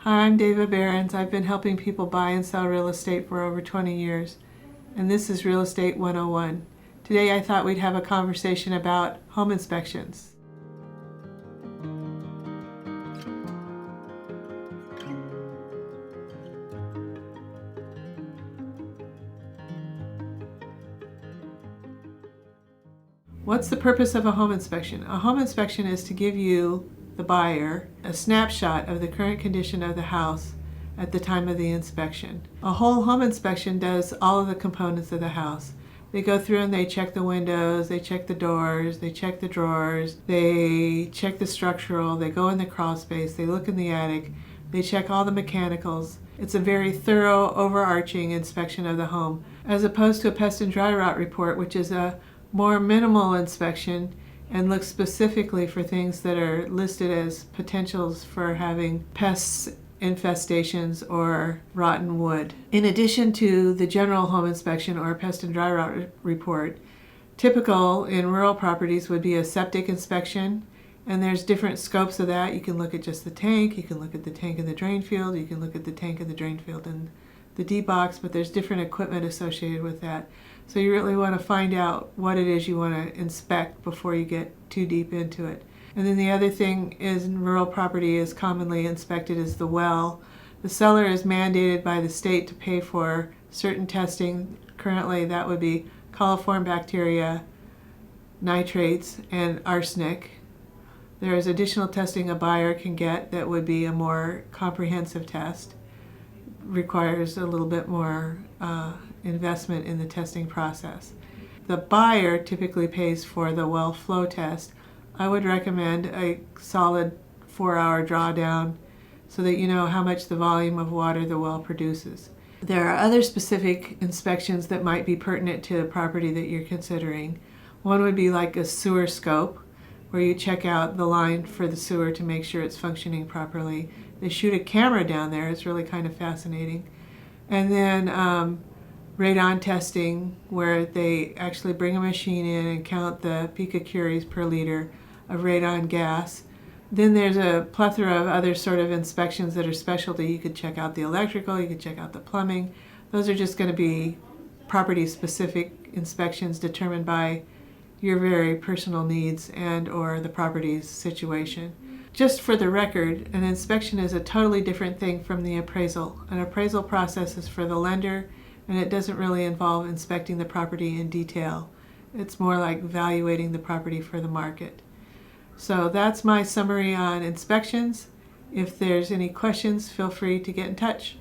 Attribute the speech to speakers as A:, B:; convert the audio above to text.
A: Hi, I'm Dava Behrens. I've been helping people buy and sell real estate for over 20 years, and this is Real Estate 101. Today I thought we'd have a conversation about home inspections. What's the purpose of a home inspection? A home inspection is to give you, the buyer, a snapshot of the current condition of the house at the time of the inspection. A whole home inspection does all of the components of the house. They go through and they check the windows, they check the doors, they check the drawers, they check the structural, they go in the crawl space, they look in the attic, they check all the mechanicals. It's a very thorough, overarching inspection of the home, as opposed to a pest and dry rot report, which is a more minimal inspection and looks specifically for things that are listed as potentials for having pests, infestations, or rotten wood. In addition to the general home inspection or pest and dry rot report, typical in rural properties would be a septic inspection, and there's different scopes of that. You can look at just the tank, you can look at the tank in the drain field, you can look at the tank in the drain field and the D-box, but there's different equipment associated with that. So you really want to find out what it is you want to inspect before you get too deep into it. And then the other thing is, in rural property is commonly inspected is the well. The seller is mandated by the state to pay for certain testing. Currently that would be coliform bacteria, nitrates, and arsenic. There is additional testing a buyer can get that would be a more comprehensive test. Requires a little bit more investment in the testing process. The buyer typically pays for the well flow test. I would recommend a solid 4-hour drawdown so that you know how much the volume of water the well produces. There are other specific inspections that might be pertinent to the property that you're considering. One would be like a sewer scope, where you check out the line for the sewer to make sure it's functioning properly. They shoot a camera down there. It's really kind of fascinating. And then radon testing, where they actually bring a machine in and count the picocuries per liter of radon gas. Then there's a plethora of other sort of inspections that are specialty. You could check out the electrical, you could check out the plumbing. Those are just going to be property-specific inspections determined by your very personal needs and or the property's situation. Just for the record, an inspection is a totally different thing from the appraisal. An appraisal process is for the lender, and it doesn't really involve inspecting the property in detail. It's more like evaluating the property for the market. So that's my summary on inspections. If there's any questions, feel free to get in touch.